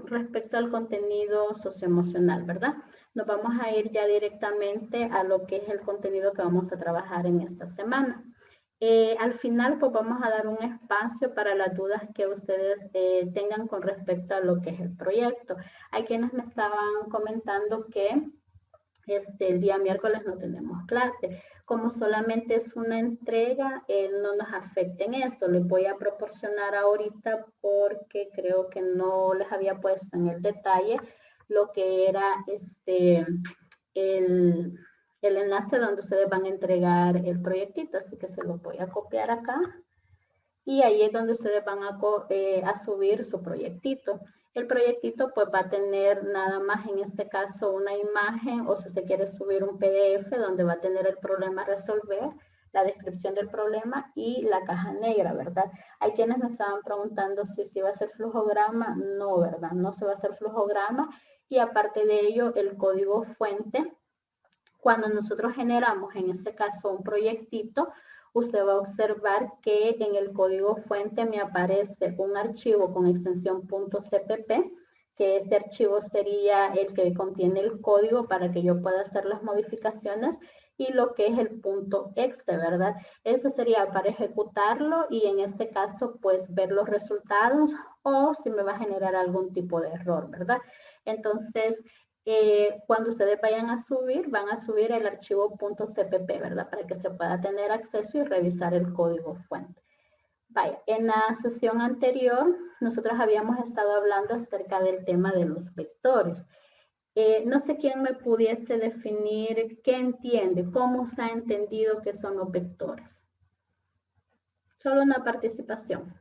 respecto al contenido socioemocional, ¿verdad? Nos vamos a ir ya directamente a lo que es el contenido que vamos a trabajar en esta semana. Al final, pues vamos a dar un espacio para las dudas que ustedes tengan con respecto a lo que es el proyecto. Hay quienes me estaban comentando que el día miércoles no tenemos clase. Como solamente es una entrega, no nos afecta en esto. Les voy a proporcionar ahorita porque creo que no les había puesto en el detalle lo que era el enlace donde ustedes van a entregar el proyectito. Así que se lo voy a copiar acá. Y ahí es donde ustedes van a subir su proyectito. El proyectito pues va a tener nada más en este caso una imagen o si se quiere subir un PDF donde va a tener el problema a resolver, la descripción del problema y la caja negra, ¿verdad? Hay quienes me estaban preguntando si va a ser flujograma. No, ¿verdad? No se va a hacer flujograma y aparte de ello el código fuente, cuando nosotros generamos en este caso un proyectito, usted va a observar que en el código fuente me aparece un archivo con extensión .cpp, que ese archivo sería el que contiene el código para que yo pueda hacer las modificaciones y lo que es el .exe, ¿verdad? Eso sería para ejecutarlo y en este caso pues ver los resultados o si me va a generar algún tipo de error, ¿verdad? Entonces, cuando ustedes vayan van a subir el archivo .cpp, ¿verdad? Para que se pueda tener acceso y revisar el código fuente. Vaya, en la sesión anterior, nosotros habíamos estado hablando acerca del tema de los vectores. No sé quién me pudiese definir qué entiende, cómo se ha entendido que son los vectores. Solo una participación.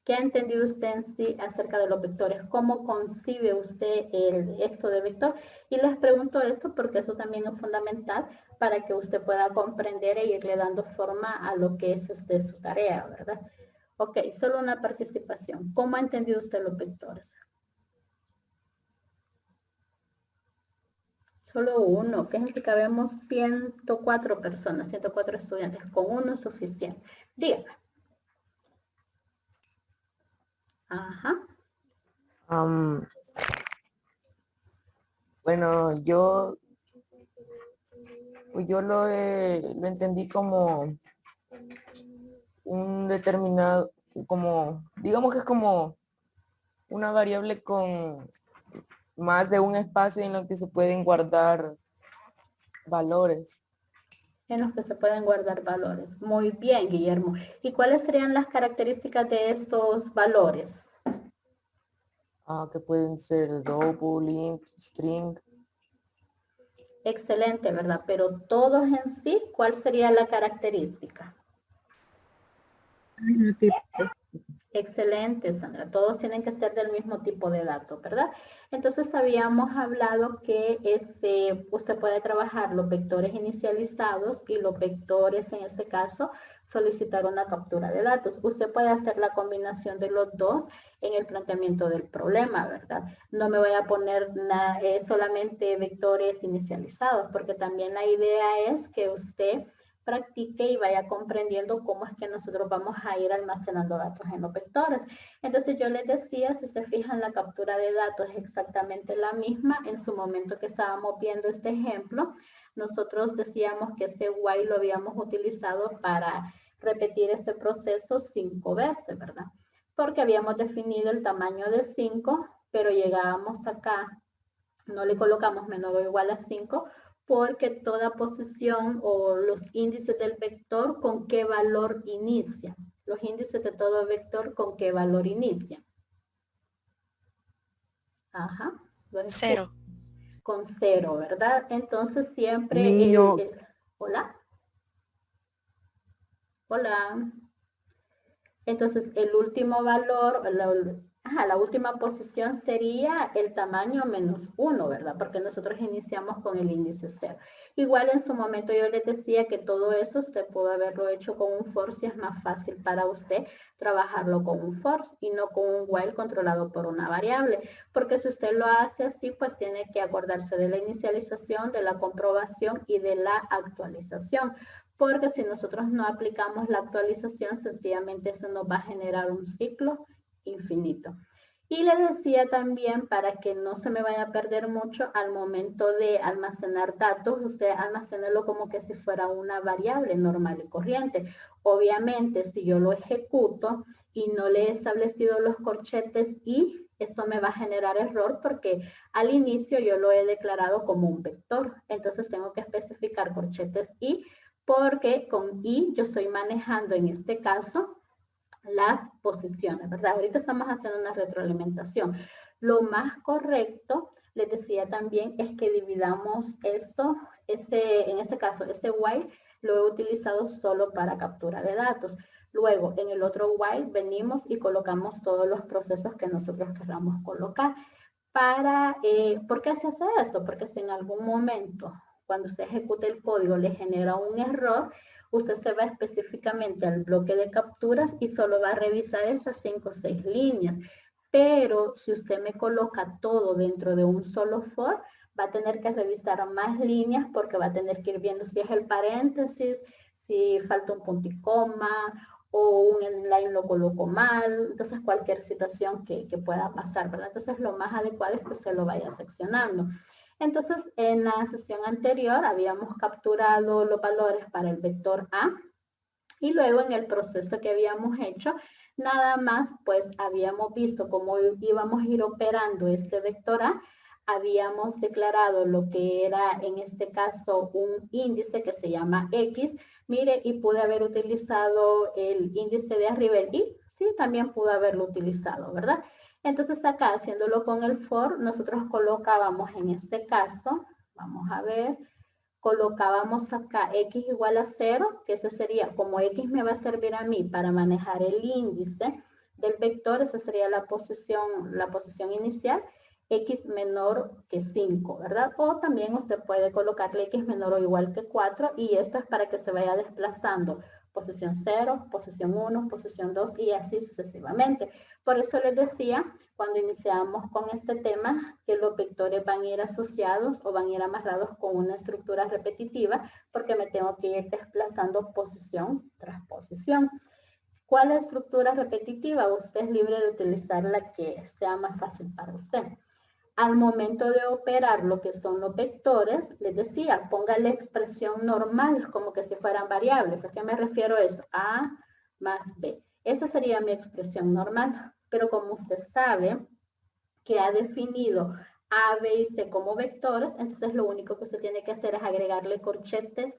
¿Qué ha entendido usted en sí acerca de los vectores? ¿Cómo concibe usted esto de vector? Y les pregunto esto porque eso también es fundamental para que usted pueda comprender e irle dando forma a lo que es su tarea, ¿verdad? Ok, solo una participación. ¿Cómo ha entendido usted los vectores? Solo uno. Fíjense que habemos 104 personas, 104 estudiantes. Con uno es suficiente. Dígame. Ajá. Bueno, yo lo entendí como un determinado, como, digamos que es como una variable con más de un espacio en lo que se pueden guardar valores. En los que se pueden guardar valores. Muy bien, Guillermo. ¿Y cuáles serían las características de esos valores? Que pueden ser double, int, string. Excelente, ¿verdad? Pero todos en sí, ¿cuál sería la característica? Excelente, Sandra. Todos tienen que ser del mismo tipo de datos, ¿verdad? Entonces habíamos hablado que usted puede trabajar los vectores inicializados y los vectores, en este caso, solicitar una captura de datos. Usted puede hacer la combinación de los dos en el planteamiento del problema, ¿verdad? No me voy a poner solamente vectores inicializados, porque también la idea es que usted practique y vaya comprendiendo cómo es que nosotros vamos a ir almacenando datos en los vectores. Entonces yo les decía, si se fijan, la captura de datos es exactamente la misma. En su momento que estábamos viendo este ejemplo, nosotros decíamos que ese while lo habíamos utilizado para repetir este proceso 5 veces, ¿verdad? Porque habíamos definido el tamaño de 5, pero llegábamos acá, no le colocamos menor o igual a 5, porque toda posición o los índices del vector con qué valor inicia. Los índices de todo vector con qué valor inicia. Ajá. 0. Con 0, ¿verdad? Entonces siempre hola. Hola. Entonces el último valor, la última posición sería el tamaño menos 1, ¿verdad? Porque nosotros iniciamos con el índice 0. Igual en su momento yo les decía que todo eso usted pudo haberlo hecho con un for si es más fácil para usted trabajarlo con un for y no con un while controlado por una variable. Porque si usted lo hace así, pues tiene que acordarse de la inicialización, de la comprobación y de la actualización. Porque si nosotros no aplicamos la actualización, sencillamente eso nos va a generar un ciclo infinito. Y le decía también, para que no se me vaya a perder mucho, al momento de almacenar datos, usted almacénelo como que si fuera una variable normal y corriente. Obviamente, si yo lo ejecuto y no le he establecido los corchetes y, esto me va a generar error porque al inicio yo lo he declarado como un vector. Entonces tengo que especificar corchetes y, porque con y yo estoy manejando en este caso las posiciones, ¿verdad? Ahorita estamos haciendo una retroalimentación. Lo más correcto, les decía también, es que dividamos esto, en este caso, ese while lo he utilizado solo para captura de datos. Luego, en el otro while, venimos y colocamos todos los procesos que nosotros queramos colocar. ¿Por qué se hace esto? Porque si en algún momento, cuando usted ejecute el código, le genera un error, usted se va específicamente al bloque de capturas y solo va a revisar esas 5 o 6 líneas. Pero si usted me coloca todo dentro de un solo for, va a tener que revisar más líneas porque va a tener que ir viendo si es el paréntesis, si falta un punto y coma, o un inline lo coloco mal, entonces cualquier situación que pueda pasar, ¿verdad? Entonces lo más adecuado es que se lo vaya seccionando. Entonces, en la sesión anterior habíamos capturado los valores para el vector A y luego en el proceso que habíamos hecho, nada más pues habíamos visto cómo íbamos a ir operando este vector A, habíamos declarado lo que era en este caso un índice que se llama X, mire, y pude haber utilizado el índice de arriba, el Y, sí, también pude haberlo utilizado, ¿verdad? Entonces acá, haciéndolo con el for, nosotros colocábamos en este caso, vamos a ver, colocábamos acá x igual a 0, que ese sería, como x me va a servir a mí para manejar el índice del vector, esa sería la posición inicial, x menor que 5, ¿verdad? O también usted puede colocarle x menor o igual que 4 y esto es para que se vaya desplazando posición 0, posición 1, posición 2 y así sucesivamente. Por eso les decía, cuando iniciamos con este tema, que los vectores van a ir asociados o van a ir amarrados con una estructura repetitiva porque me tengo que ir desplazando posición tras posición. ¿Cuál es la estructura repetitiva? Usted es libre de utilizar la que sea más fácil para usted. Al momento de operar lo que son los vectores, les decía, ponga la expresión normal como que si fueran variables. ¿A qué me refiero eso? A más B. Esa sería mi expresión normal. Pero como usted sabe que ha definido A, B y C como vectores, entonces lo único que usted tiene que hacer es agregarle corchetes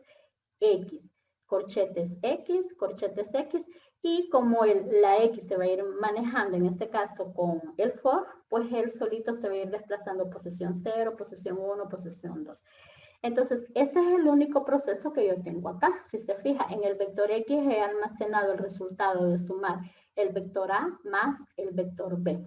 X, corchetes X, y como la X se va a ir manejando en este caso con el for, pues él solito se va a ir desplazando posición 0, posición 1, posición 2. Entonces, ese es el único proceso que yo tengo acá. Si se fija, en el vector X he almacenado el resultado de sumar el vector A más el vector B.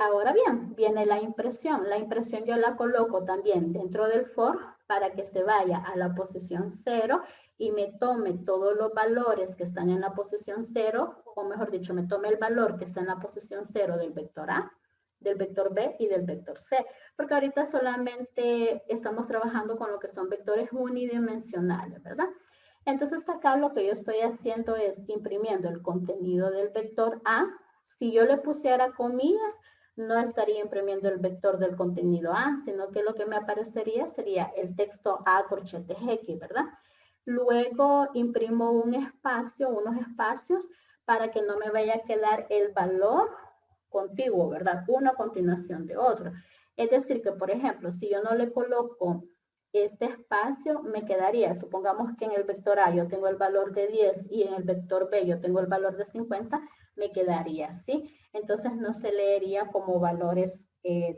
Ahora bien, viene la impresión. La impresión yo la coloco también dentro del for para que se vaya a la posición 0 y me tome todos los valores que están en la posición 0, o mejor dicho, me tome el valor que está en la posición 0 del vector A, del vector B y del vector C. Porque ahorita solamente estamos trabajando con lo que son vectores unidimensionales, ¿verdad? Entonces acá lo que yo estoy haciendo es imprimiendo el contenido del vector A. Si yo le pusiera comillas, no estaría imprimiendo el vector del contenido A, sino que lo que me aparecería sería el texto A corchetes X, ¿verdad? Luego imprimo un espacio, unos espacios, para que no me vaya a quedar el valor contiguo, ¿verdad? Uno a continuación de otro. Es decir, que por ejemplo, si yo no le coloco este espacio, me quedaría, supongamos que en el vector A yo tengo el valor de 10 y en el vector B yo tengo el valor de 50, me quedaría así. Entonces no se leería como valores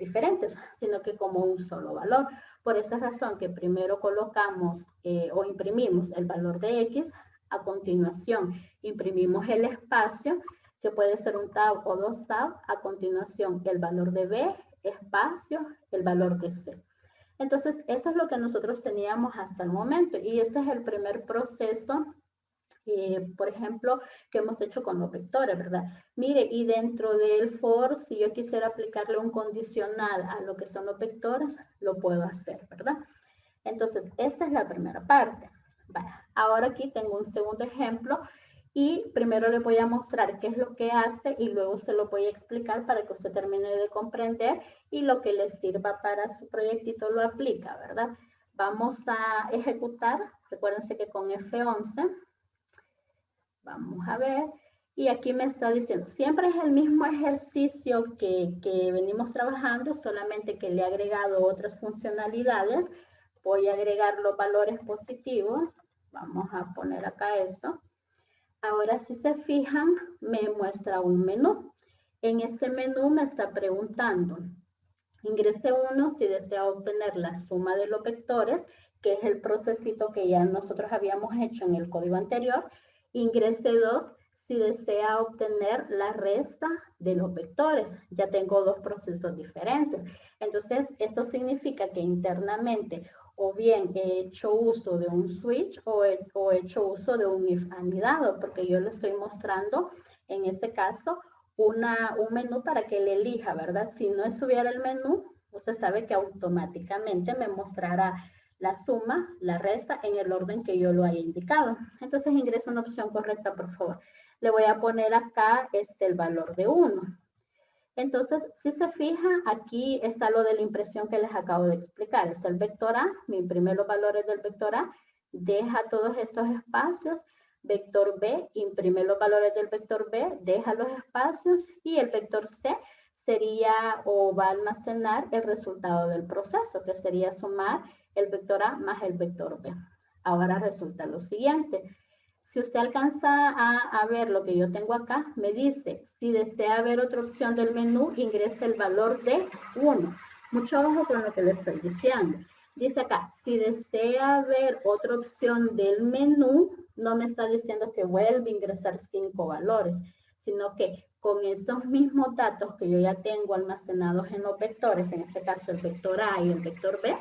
diferentes, sino que como un solo valor. Por esa razón que primero colocamos o imprimimos el valor de X, a continuación imprimimos el espacio, que puede ser un tab o dos tab, a continuación el valor de B, espacio, el valor de C. Entonces, eso es lo que nosotros teníamos hasta el momento y ese es el primer proceso, por ejemplo, que hemos hecho con los vectores, ¿verdad? Mire, y dentro del for, si yo quisiera aplicarle un condicional a lo que son los vectores, lo puedo hacer, ¿verdad? Entonces, esta es la primera parte. Bueno, ahora aquí tengo un segundo ejemplo Y primero le voy a mostrar qué es lo que hace y luego se lo voy a explicar para que usted termine de comprender y lo que le sirva para su proyectito lo aplica, ¿verdad? Vamos a ejecutar, recuérdense que con F11, vamos a ver, y aquí me está diciendo, siempre es el mismo ejercicio que venimos trabajando, solamente que le he agregado otras funcionalidades. Voy a agregar los valores positivos, vamos a poner acá esto. Ahora, si se fijan, me muestra un menú. En este menú me está preguntando, ingrese 1 si desea obtener la suma de los vectores, que es el procesito que ya nosotros habíamos hecho en el código anterior. Ingrese 2 si desea obtener la resta de los vectores. Ya tengo dos procesos diferentes. Entonces, eso significa que internamente o bien he hecho uso de un switch o he hecho uso de un if anidado, porque yo le estoy mostrando, en este caso, un menú para que le elija, ¿verdad? Si no estuviera el menú, usted sabe que automáticamente me mostrará la suma, la resta, en el orden que yo lo haya indicado. Entonces ingreso una opción correcta, por favor. Le voy a poner acá el valor de 1. Entonces, si se fija, aquí está lo de la impresión que les acabo de explicar. Está el vector A, me imprime los valores del vector A, deja todos estos espacios. Vector B, imprime los valores del vector B, deja los espacios. Y el vector C sería o va a almacenar el resultado del proceso, que sería sumar el vector A más el vector B. Ahora resulta lo siguiente. Si usted alcanza a ver lo que yo tengo acá, me dice, si desea ver otra opción del menú, ingrese el valor de 1. Mucho ojo con lo que le estoy diciendo. Dice acá, si desea ver otra opción del menú, no me está diciendo que vuelva a ingresar 5 valores, sino que con esos mismos datos que yo ya tengo almacenados en los vectores, en este caso el vector A y el vector B,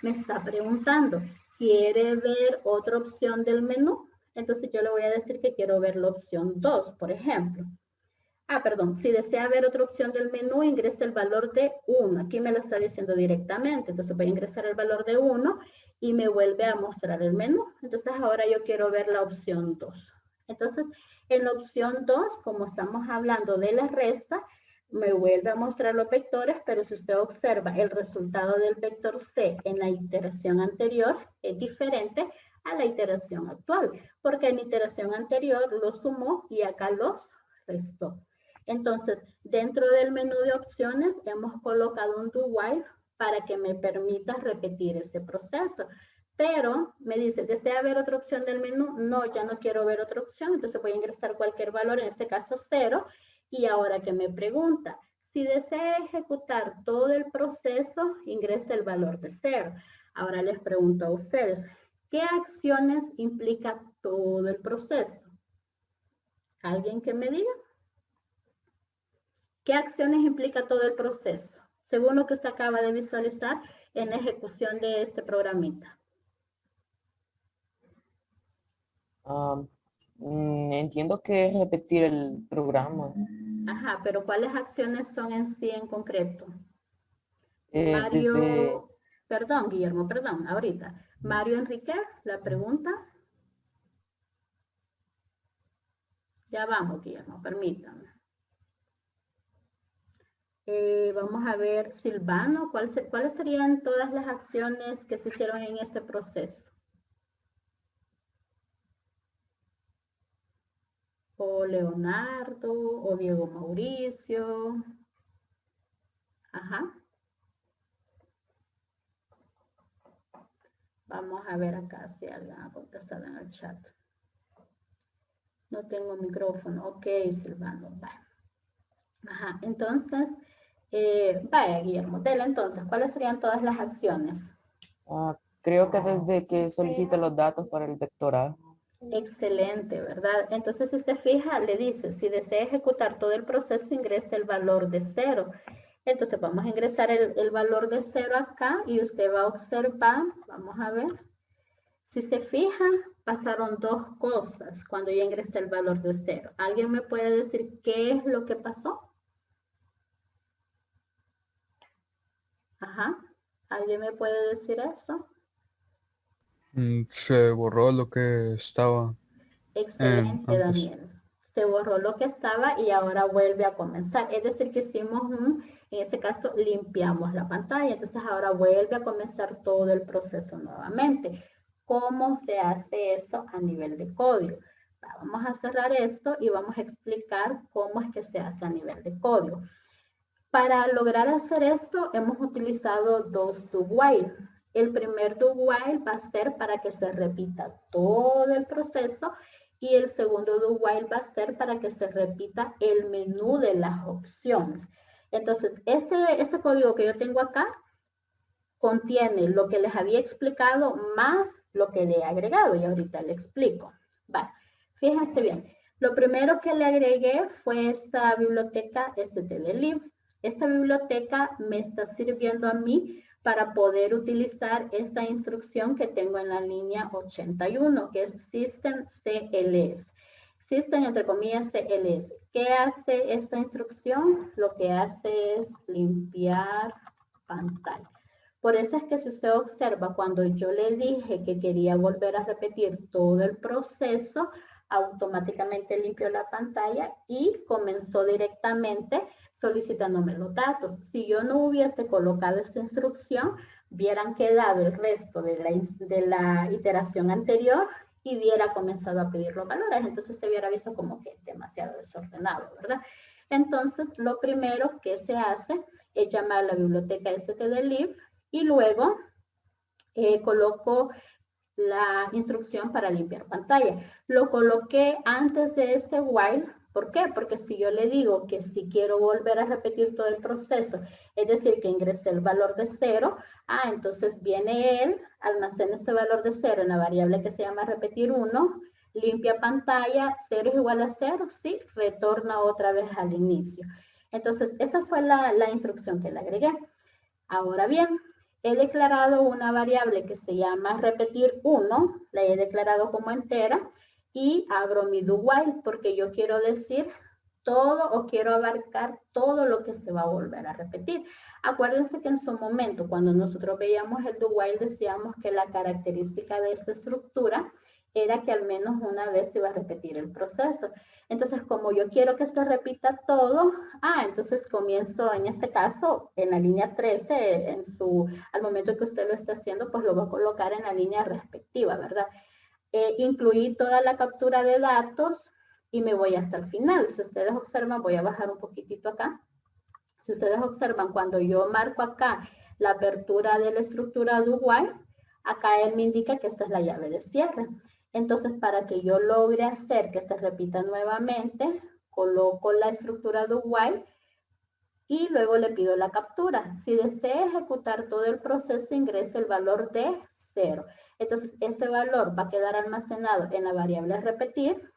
me está preguntando, ¿quiere ver otra opción del menú? Entonces yo le voy a decir que quiero ver la opción 2, por ejemplo. Perdón, si desea ver otra opción del menú, ingrese el valor de 1. Aquí me lo está diciendo directamente. Entonces voy a ingresar el valor de 1 y me vuelve a mostrar el menú. Entonces ahora yo quiero ver la opción 2. Entonces en la opción 2, como estamos hablando de la resta, me vuelve a mostrar los vectores, pero si usted observa el resultado del vector C en la iteración anterior, es diferente a la iteración actual, porque en la iteración anterior los sumó y acá los restó. Entonces, dentro del menú de opciones hemos colocado un do while para que me permita repetir ese proceso. Pero me dice, ¿desea ver otra opción del menú? No, ya no quiero ver otra opción, entonces voy a ingresar cualquier valor, en este caso 0. Y ahora que me pregunta, si desea ejecutar todo el proceso, ingrese el valor de 0. Ahora les pregunto a ustedes, ¿qué acciones implica todo el proceso? ¿Alguien que me diga? ¿Qué acciones implica todo el proceso? Según lo que se acaba de visualizar en la ejecución de este programita. Entiendo que es repetir el programa. Ajá, pero ¿cuáles acciones son en sí en concreto? Desde Mario, perdón, Guillermo, perdón, ahorita. Mario Enrique, la pregunta. Ya vamos, Guillermo, permítame. Vamos a ver, Silvano, ¿cuáles serían todas las acciones que se hicieron en este proceso? O Leonardo, o Diego Mauricio. Ajá. Vamos a ver acá si alguien ha contestado en el chat. No tengo micrófono. Ok, Silvano, vaya. Ajá, entonces, vaya, Guillermo, dele entonces, ¿cuáles serían todas las acciones? creo que desde que solicite los datos para el vector A. Excelente, ¿verdad? Entonces, si se fija, le dice, si desea ejecutar todo el proceso, ingrese el valor de 0. Entonces, vamos a ingresar el valor de 0 acá y usted va a observar, vamos a ver. Si se fija, pasaron dos cosas cuando ya ingresé el valor de 0. ¿Alguien me puede decir qué es lo que pasó? Ajá. ¿Alguien me puede decir eso? Se borró lo que estaba. Excelente, antes. Daniel. Se borró lo que estaba y ahora vuelve a comenzar. Es decir, que hicimos en ese caso, limpiamos la pantalla. Entonces ahora vuelve a comenzar todo el proceso nuevamente. ¿Cómo se hace eso a nivel de código? Vamos a cerrar esto y vamos a explicar cómo es que se hace a nivel de código. Para lograr hacer esto, hemos utilizado dos do while. El primer do while va a ser para que se repita todo el proceso y el segundo do while va a ser para que se repita el menú de las opciones. Entonces, ese código que yo tengo acá contiene lo que les había explicado más lo que le he agregado y ahorita le explico. Vale, fíjense bien. Lo primero que le agregué fue esta biblioteca stdlib. Esta biblioteca me está sirviendo a mí para poder utilizar esta instrucción que tengo en la línea 81, que es System CLS. System, entre comillas, CLS. ¿Qué hace esta instrucción? Lo que hace es limpiar pantalla. Por eso es que si usted observa, cuando yo le dije que quería volver a repetir todo el proceso, automáticamente limpió la pantalla y comenzó directamente solicitándome los datos. Si yo no hubiese colocado esta instrucción, hubieran quedado el resto de la iteración anterior y hubiera comenzado a pedir los valores. Entonces se hubiera visto como que demasiado desordenado, ¿verdad? Entonces, lo primero que se hace es llamar a la biblioteca stdlib y luego coloco la instrucción para limpiar pantalla. Lo coloqué antes de este while. ¿Por qué? Porque si yo le digo que si quiero volver a repetir todo el proceso, es decir, que ingresé el valor de 0, entonces viene él, almacena ese valor de 0 en la variable que se llama repetir 1, limpia pantalla, 0 es igual a 0, sí, retorna otra vez al inicio. Entonces, esa fue la instrucción que le agregué. Ahora bien, he declarado una variable que se llama repetir 1, la he declarado como entera y abro mi do while porque yo quiero decir todo o quiero abarcar todo lo que se va a volver a repetir. Acuérdense que en su momento, cuando nosotros veíamos el do while, decíamos que la característica de esta estructura era que al menos una vez se iba a repetir el proceso. Entonces, como yo quiero que se repita todo, entonces comienzo en este caso, en la línea 13, al momento que usted lo está haciendo, pues lo va a colocar en la línea respectiva, ¿verdad? Incluí toda la captura de datos y me voy hasta el final. Si ustedes observan, voy a bajar un poquitito acá. Si ustedes observan, cuando yo marco acá la apertura de la estructura do while, acá él me indica que esta es la llave de cierre. Entonces, para que yo logre hacer que se repita nuevamente, coloco la estructura do while y luego le pido la captura. Si desea ejecutar todo el proceso, ingrese el valor de 0. Entonces, ese valor va a quedar almacenado en la variable repetir,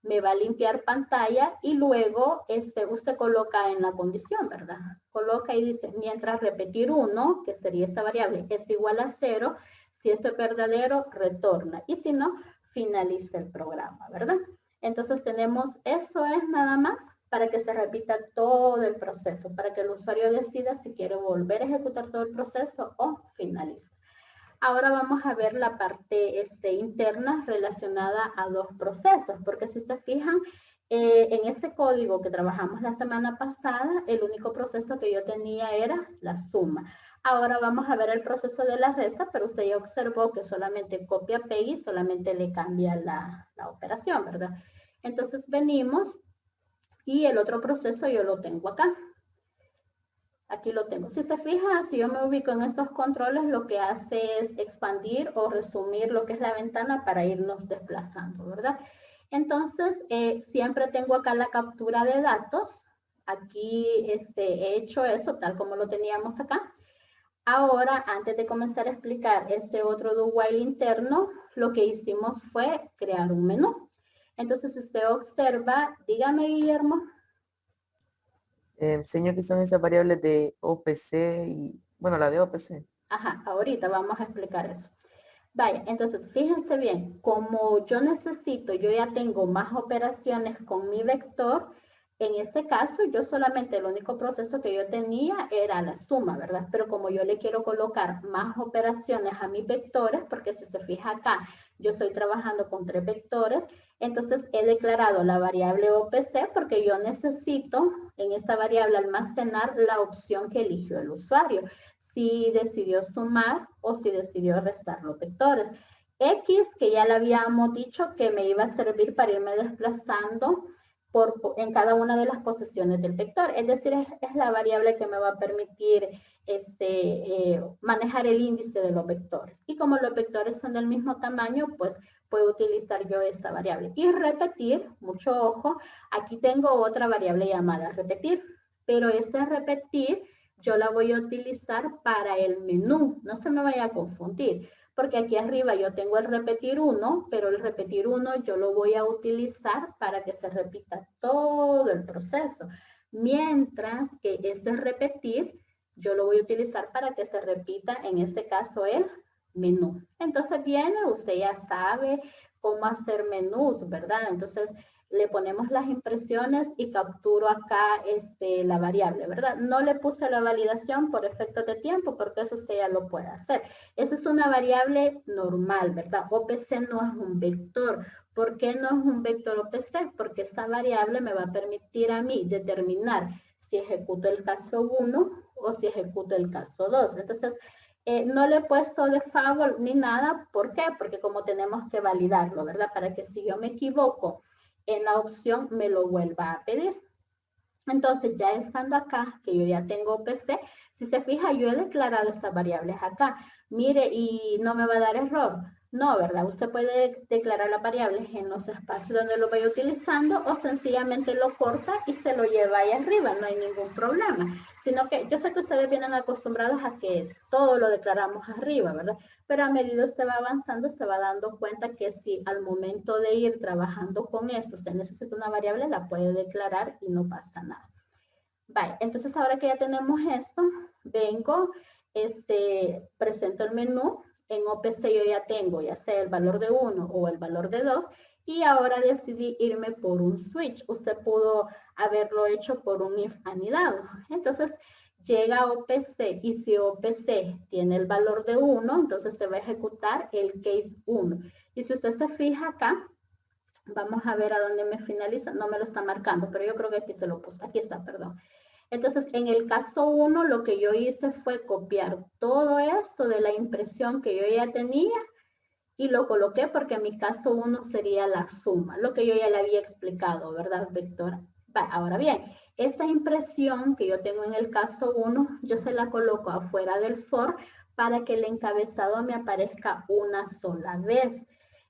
me va a limpiar pantalla y luego usted coloca en la condición, ¿verdad? Coloca y dice, mientras repetir 1, que sería esta variable, es igual a 0, si esto es verdadero, retorna. Y si no, finaliza el programa, ¿verdad? Entonces tenemos, eso es nada más para que se repita todo el proceso, para que el usuario decida si quiere volver a ejecutar todo el proceso o finaliza. Ahora vamos a ver la parte interna relacionada a dos procesos, porque si se fijan, en este código que trabajamos la semana pasada, el único proceso que yo tenía era la suma. Ahora vamos a ver el proceso de la resta, pero usted ya observó que solamente copia, pega y solamente le cambia la operación, ¿verdad? Entonces venimos y el otro proceso yo lo tengo acá. Aquí lo tengo. Si se fija, si yo me ubico en estos controles, lo que hace es expandir o resumir lo que es la ventana para irnos desplazando, ¿verdad? Entonces, siempre tengo acá la captura de datos. Aquí he hecho eso tal como lo teníamos acá. Ahora, antes de comenzar a explicar este otro do while interno, lo que hicimos fue crear un menú. Entonces, si usted observa, dígame, Guillermo. Señor, que son esas variables de OPC y, bueno, la de OPC. Ajá, ahorita vamos a explicar eso. Vaya, entonces fíjense bien, como yo ya tengo más operaciones con mi vector, en este caso yo solamente el único proceso que yo tenía era la suma, ¿verdad? Pero como yo le quiero colocar más operaciones a mis vectores, porque si se fija acá, yo estoy trabajando con 3 vectores, Entonces he declarado la variable OPC porque yo necesito en esa variable almacenar la opción que eligió el usuario. Si decidió sumar o si decidió restar los vectores. X, que ya le habíamos dicho que me iba a servir para irme desplazando en cada una de las posiciones del vector. Es decir, es la variable que me va a permitir manejar el índice de los vectores. Y como los vectores son del mismo tamaño, pues puedo utilizar yo esta variable. Y repetir, mucho ojo, aquí tengo otra variable llamada repetir, pero ese repetir yo la voy a utilizar para el menú, no se me vaya a confundir, porque aquí arriba yo tengo el repetir 1, pero el repetir 1 yo lo voy a utilizar para que se repita todo el proceso, mientras que ese repetir yo lo voy a utilizar para que se repita, en este caso, el menú. Entonces viene, usted ya sabe cómo hacer menús, ¿verdad? Entonces le ponemos las impresiones y capturo acá la variable, ¿verdad? No le puse la validación por efectos de tiempo porque eso usted ya lo puede hacer. Esa es una variable normal, ¿verdad? OPC no es un vector. ¿Por qué no es un vector OPC? Porque esa variable me va a permitir a mí determinar si ejecuto el caso 1 o si ejecuto el caso 2. Entonces, no le he puesto de favor ni nada. ¿Por qué? Porque como tenemos que validarlo, ¿verdad? Para que si yo me equivoco en la opción me lo vuelva a pedir. Entonces, ya estando acá, que yo ya tengo OPC, si se fija, yo he declarado estas variables acá. Mire, y no me va a dar error. No, ¿verdad? Usted puede declarar las variables en los espacios donde lo vaya utilizando o sencillamente lo corta y se lo lleva ahí arriba, no hay ningún problema. Sino que yo sé que ustedes vienen acostumbrados a que todo lo declaramos arriba, ¿verdad? Pero a medida usted va avanzando, se va dando cuenta que si al momento de ir trabajando con eso, usted necesita una variable, la puede declarar y no pasa nada. Vale, entonces ahora que ya tenemos esto, vengo, presento el menú. En OPC yo ya tengo, ya sea el valor de 1 o el valor de 2, y ahora decidí irme por un switch. Usted pudo haberlo hecho por un if anidado. Entonces, llega a OPC y si OPC tiene el valor de 1, entonces se va a ejecutar el case 1. Y si usted se fija acá, vamos a ver a dónde me finaliza. No me lo está marcando, pero yo creo que aquí se lo puse. Aquí está, perdón. Entonces, en el caso 1, lo que yo hice fue copiar todo esto de la impresión que yo ya tenía y lo coloqué porque en mi caso 1 sería la suma, lo que yo ya le había explicado, ¿verdad, Vectora? Ahora bien, esa impresión que yo tengo en el caso 1, yo se la coloco afuera del for para que el encabezado me aparezca una sola vez.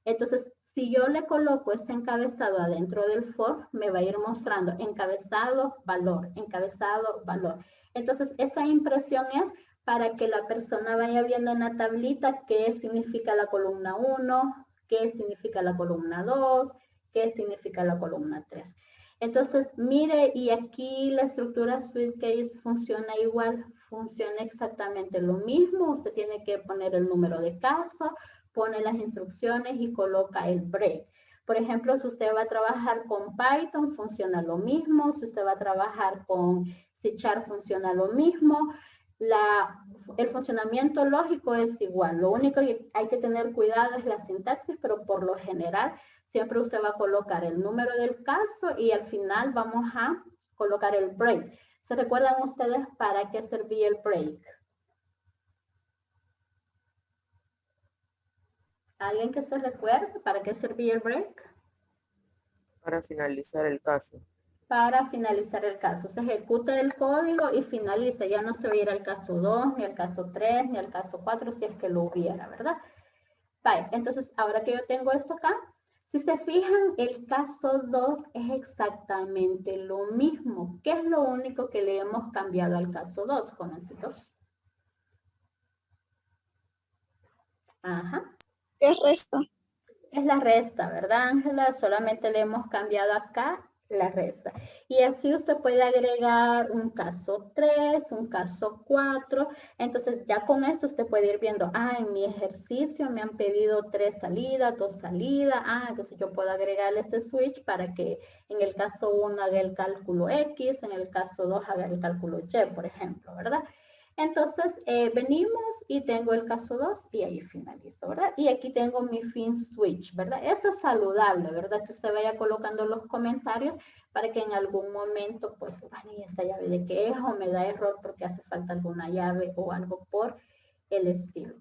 Entonces, si yo le coloco ese encabezado adentro del for, me va a ir mostrando encabezado, valor, encabezado, valor. Entonces, esa impresión es para que la persona vaya viendo en la tablita qué significa la columna 1, qué significa la columna 2, qué significa la columna 3. Entonces, mire, y aquí la estructura SweetCase funciona igual, funciona exactamente lo mismo. Usted tiene que poner el número de caso, pone las instrucciones y coloca el break. Por ejemplo, si usted va a trabajar con Python, funciona lo mismo. Si usted va a trabajar con C# funciona lo mismo. El funcionamiento lógico es igual. Lo único que hay que tener cuidado es la sintaxis, pero por lo general siempre usted va a colocar el número del caso y al final vamos a colocar el break. ¿Se recuerdan ustedes para qué servía el break? ¿Alguien que se recuerde para qué servía el break? Para finalizar el caso. Para finalizar el caso. Se ejecuta el código y finaliza. Ya no se va a ir al caso 2, ni al caso 3, ni al caso 4, si es que lo hubiera, ¿verdad? Vale, entonces ahora que yo tengo esto acá, si se fijan, el caso 2 es exactamente lo mismo. ¿Qué es lo único que le hemos cambiado al caso 2, jovencitos? Ajá. ¿Qué resta? Es la resta, ¿verdad, Ángela? Solamente le hemos cambiado acá la resta. Y así usted puede agregar un caso 3, un caso 4. Entonces, ya con esto usted puede ir viendo, en mi ejercicio me han pedido 3 salidas, 2 salidas. Entonces yo puedo agregarle este switch para que en el caso 1 haga el cálculo X, en el caso 2 haga el cálculo Y, por ejemplo, ¿verdad? Entonces, venimos y tengo el caso 2 y ahí finalizo, ¿verdad? Y aquí tengo mi fin switch, ¿verdad? Eso es saludable, ¿verdad? Que usted vaya colocando los comentarios para que en algún momento, pues, bueno, ¿y esta llave de qué es? O me da error porque hace falta alguna llave o algo por el estilo.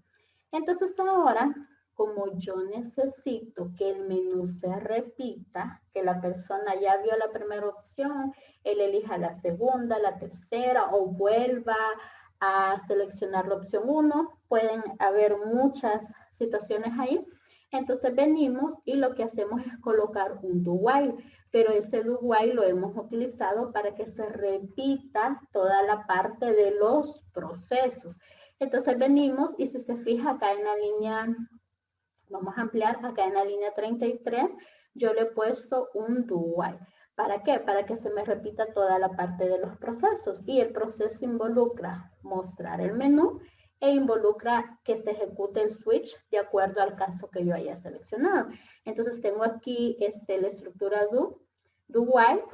Entonces, ahora, como yo necesito que el menú se repita, que la persona ya vio la primera opción, él elija la segunda, la tercera o vuelva a seleccionar la opción 1. Pueden haber muchas situaciones ahí. Entonces venimos y lo que hacemos es colocar un do while, pero ese do while lo hemos utilizado para que se repita toda la parte de los procesos. Entonces venimos y si se fija acá en la línea, vamos a ampliar acá en la línea 33, yo le he puesto un do while. ¿Para qué? Para que se me repita toda la parte de los procesos. Y el proceso involucra mostrar el menú e involucra que se ejecute el switch de acuerdo al caso que yo haya seleccionado. Entonces tengo aquí la estructura do while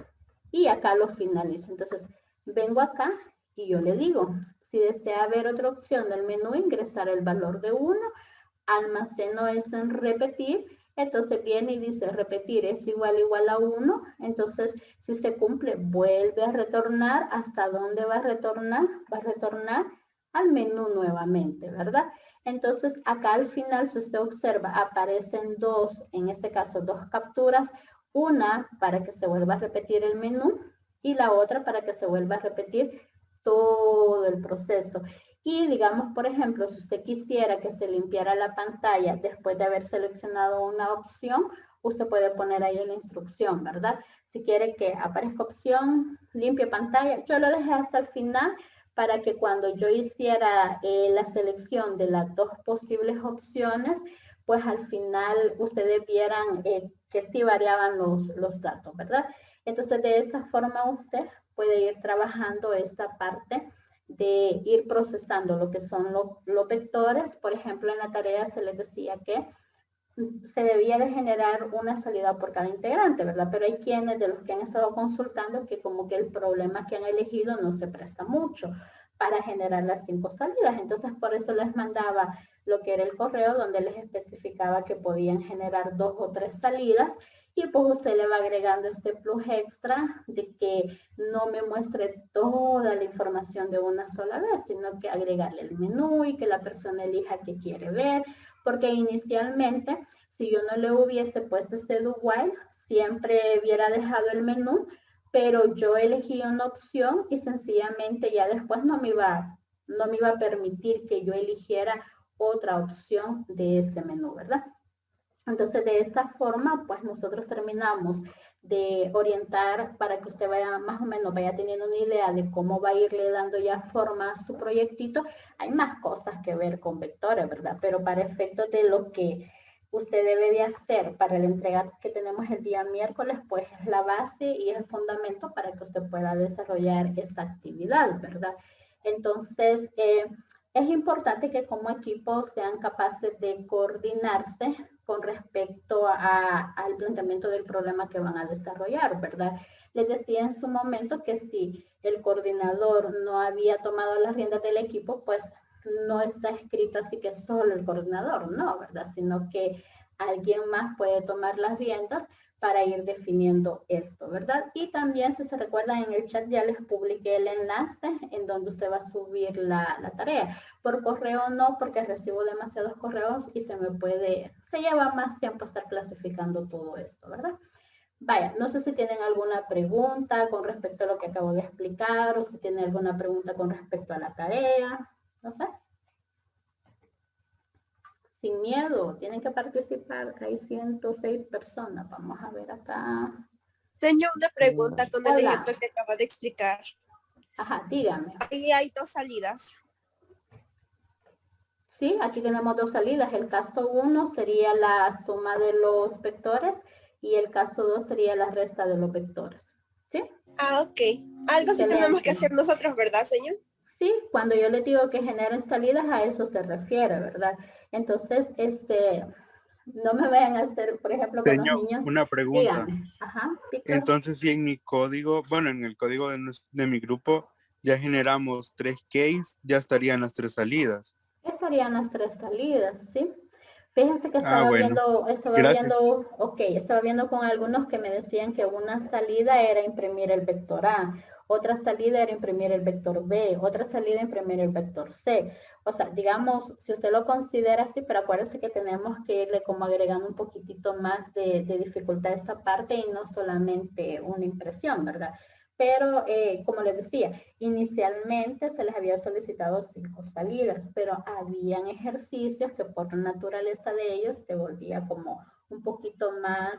y acá lo finalizo. Entonces vengo acá y yo le digo, si desea ver otra opción del menú, ingresar el valor de 1, almaceno eso en repetir. Entonces viene y dice repetir es igual a 1. Entonces, si se cumple, vuelve a retornar. ¿Hasta dónde va a retornar? Va a retornar al menú nuevamente, ¿verdad? Entonces, acá al final, si usted observa, aparecen dos, en este caso, dos capturas. Una para que se vuelva a repetir el menú y la otra para que se vuelva a repetir todo el proceso. Y digamos, por ejemplo, si usted quisiera que se limpiara la pantalla después de haber seleccionado una opción, usted puede poner ahí la instrucción, ¿verdad? Si quiere que aparezca opción, limpie pantalla, yo lo dejé hasta el final para que cuando yo hiciera la selección de las dos posibles opciones, pues al final ustedes vieran que sí variaban los datos, ¿verdad? Entonces, de esa forma usted puede ir trabajando esta parte de ir procesando lo que son los vectores. Por ejemplo, en la tarea se les decía que se debía de generar una salida por cada integrante, ¿verdad? Pero hay quienes de los que han estado consultando que como que el problema que han elegido no se presta mucho para generar las 5 salidas. Entonces, por eso les mandaba lo que era el correo donde les especificaba que podían generar 2 o 3 salidas y pues usted le va agregando este plus extra de que no me muestre toda la información de una sola vez, sino que agregarle el menú y que la persona elija qué quiere ver, porque inicialmente, si yo no le hubiese puesto este do while, siempre hubiera dejado el menú, pero yo elegí una opción y sencillamente ya después no me iba a permitir que yo eligiera otra opción de ese menú, ¿verdad? Entonces, de esta forma, pues nosotros terminamos de orientar para que usted vaya más o menos, vaya teniendo una idea de cómo va a irle dando ya forma a su proyectito. Hay más cosas que ver con vectores, ¿verdad? Pero para efectos de lo que usted debe de hacer para la entrega que tenemos el día miércoles, pues es la base y es el fundamento para que usted pueda desarrollar esa actividad, ¿verdad? Entonces, es importante que como equipo sean capaces de coordinarse con respecto al planteamiento del problema que van a desarrollar, ¿verdad? Les decía en su momento que si el coordinador no había tomado las riendas del equipo, pues no está escrito así que solo el coordinador, no, ¿verdad? Sino que alguien más puede tomar las riendas para ir definiendo esto, ¿verdad? Y también, si se recuerdan, en el chat ya les publiqué el enlace en donde usted va a subir la tarea. Por correo no, porque recibo demasiados correos y se lleva más tiempo estar clasificando todo esto, ¿verdad? Vaya, no sé si tienen alguna pregunta con respecto a lo que acabo de explicar o si tienen alguna pregunta con respecto a la tarea, no sé. Sin miedo, tienen que participar. Hay 106 personas. Vamos a ver acá. Tengo una pregunta con el Hola. ejemplo que acaba de explicar. Ajá, dígame. Ahí hay 2 salidas. Sí, aquí tenemos 2 salidas. El caso 1 sería la suma de los vectores y el caso 2 sería la resta de los vectores. ¿Sí? Ah, ok. Algo sí tenemos que hacer nosotros, ¿verdad, señor? Sí, cuando yo les digo que generen salidas, a eso se refiere, ¿verdad? Entonces, no me vayan a hacer, por ejemplo, con los niños. Una pregunta. Dígame. Ajá, Entonces, si en mi código, bueno, en el código de mi grupo, ya generamos 3 case, ya estarían las 3 salidas. Estarían las 3 salidas, ¿sí? Fíjense que Bueno, gracias. estaba viendo con algunos que me decían que una salida era imprimir el vector A, otra salida era imprimir el vector B, otra salida imprimir el vector C. O sea, digamos, si usted lo considera así, pero acuérdese que tenemos que irle como agregando un poquitito más de dificultad a esa parte y no solamente una impresión, ¿verdad? Pero, como les decía, inicialmente se les había solicitado 5 salidas, pero habían ejercicios que por naturaleza de ellos se volvía como un poquito más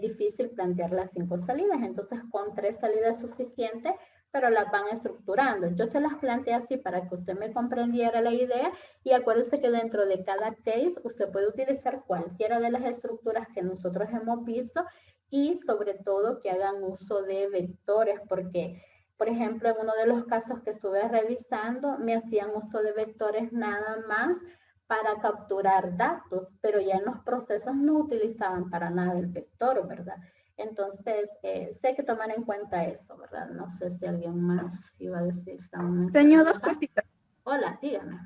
difícil plantear las 5 salidas. Entonces, con 3 salidas es suficiente, pero las van estructurando. Yo se las planteé así para que usted me comprendiera la idea y acuérdese que dentro de cada case usted puede utilizar cualquiera de las estructuras que nosotros hemos visto y sobre todo que hagan uso de vectores, porque, por ejemplo, en uno de los casos que estuve revisando, me hacían uso de vectores nada más para capturar datos, pero ya en los procesos no utilizaban para nada el vector, ¿verdad? Entonces, sí hay que tomar en cuenta eso, ¿verdad? No sé si alguien más iba a decir. Señor, dos cositas. Hola, dígame.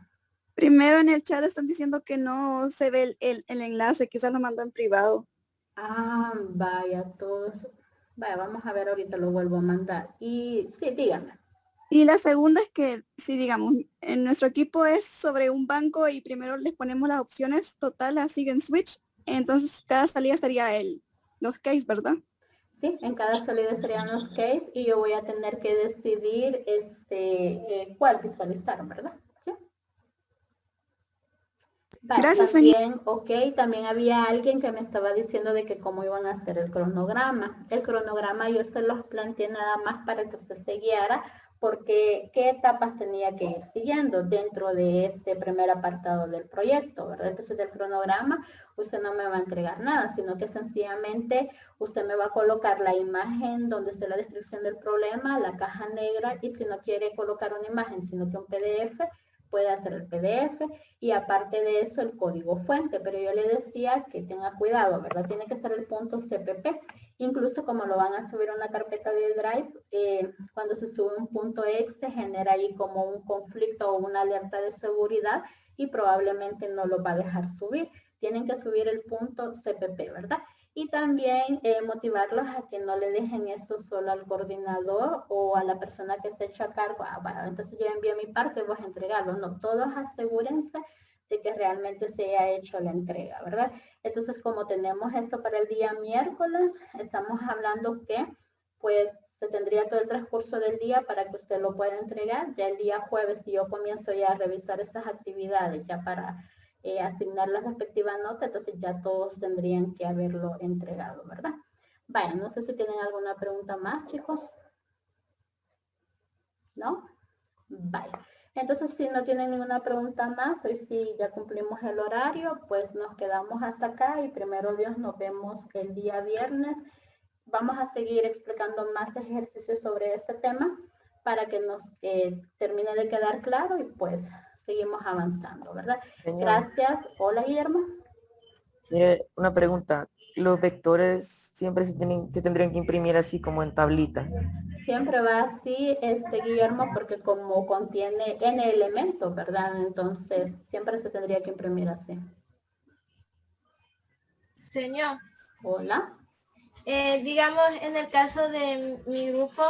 Primero, en el chat están diciendo que no se ve el enlace, quizás lo mandó en privado. Ah, vaya, todos. Vaya, vamos a ver, ahorita lo vuelvo a mandar. Y sí, dígame. Y la segunda es que, si digamos, en nuestro equipo es sobre un banco y primero les ponemos las opciones total así en switch, entonces cada salida estaría los case, ¿verdad? Sí, en cada salida serían los case y yo voy a tener que decidir cuál visualizar, ¿verdad? ¿Sí? Vale, Gracias, también, también había alguien que me estaba diciendo de que cómo iban a hacer el cronograma. El cronograma yo se los planteé nada más para que usted se guiara porque qué etapas tenía que ir siguiendo dentro de este primer apartado del proyecto, ¿verdad? Entonces del cronograma usted no me va a entregar nada, sino que sencillamente usted me va a colocar la imagen donde esté la descripción del problema, la caja negra, y si no quiere colocar una imagen, sino que un PDF, puede hacer el PDF y aparte de eso el código fuente, pero yo le decía que tenga cuidado, ¿verdad? Tiene que ser el punto CPP. Incluso como lo van a subir a una carpeta de Drive, cuando se sube un punto exe genera ahí como un conflicto o una alerta de seguridad y probablemente no lo va a dejar subir. Tienen que subir el punto CPP, ¿verdad? Y también motivarlos a que no le dejen esto solo al coordinador o a la persona que esté hecho a cargo. Bueno, entonces yo envío mi parte, voy a entregarlo. No, todos asegúrense de que realmente se haya hecho la entrega, ¿verdad? Entonces, como tenemos esto para el día miércoles, estamos hablando que, pues, se tendría todo el transcurso del día para que usted lo pueda entregar. Ya el día jueves, si yo comienzo ya a revisar esas actividades, ya para asignar la respectiva nota, entonces ya todos tendrían que haberlo entregado, ¿verdad? Vaya, no sé si tienen alguna pregunta más, chicos. ¿No? Vaya. Entonces, si no tienen ninguna pregunta más, hoy sí ya cumplimos el horario, pues nos quedamos hasta acá y primero Dios nos vemos el día viernes. Vamos a seguir explicando más ejercicios sobre este tema para que nos termine de quedar claro y pues seguimos avanzando, ¿verdad? Señor, Gracias. Hola, Guillermo. una pregunta. ¿Los vectores siempre se tendrían que imprimir así como en tablita? Siempre va así, Guillermo, porque como contiene N elementos, ¿verdad? Entonces, siempre se tendría que imprimir así. Señor, Hola. digamos, en el caso de mi grupo,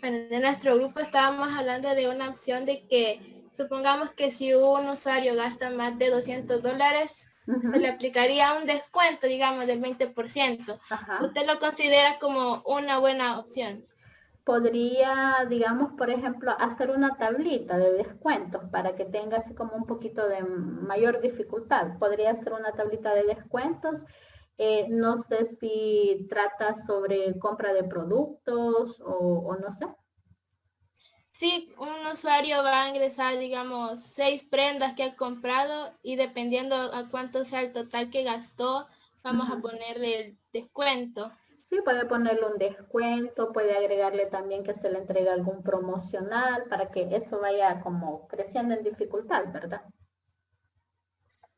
bueno, de nuestro grupo, estábamos hablando de una opción de que, supongamos que si un usuario gasta más de $200, se le aplicaría un descuento, digamos, del 20%. Ajá. ¿Usted lo considera como una buena opción? Podría, digamos, por ejemplo, hacer una tablita de descuentos para que tenga así como un poquito de mayor dificultad. Podría hacer una tablita de descuentos. No sé si trata sobre compra de productos o no sé. Sí, un usuario va a ingresar, digamos, 6 prendas que ha comprado y dependiendo a cuánto sea el total que gastó, vamos a ponerle el descuento. Sí, puede ponerle un descuento, puede agregarle también que se le entregue algún promocional para que eso vaya como creciendo en dificultad, ¿verdad?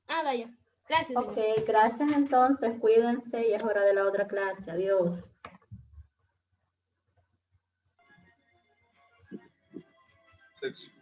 Ah, vaya. Gracias. Ok, gracias entonces, cuídense y es hora de la otra clase. Adiós. 6.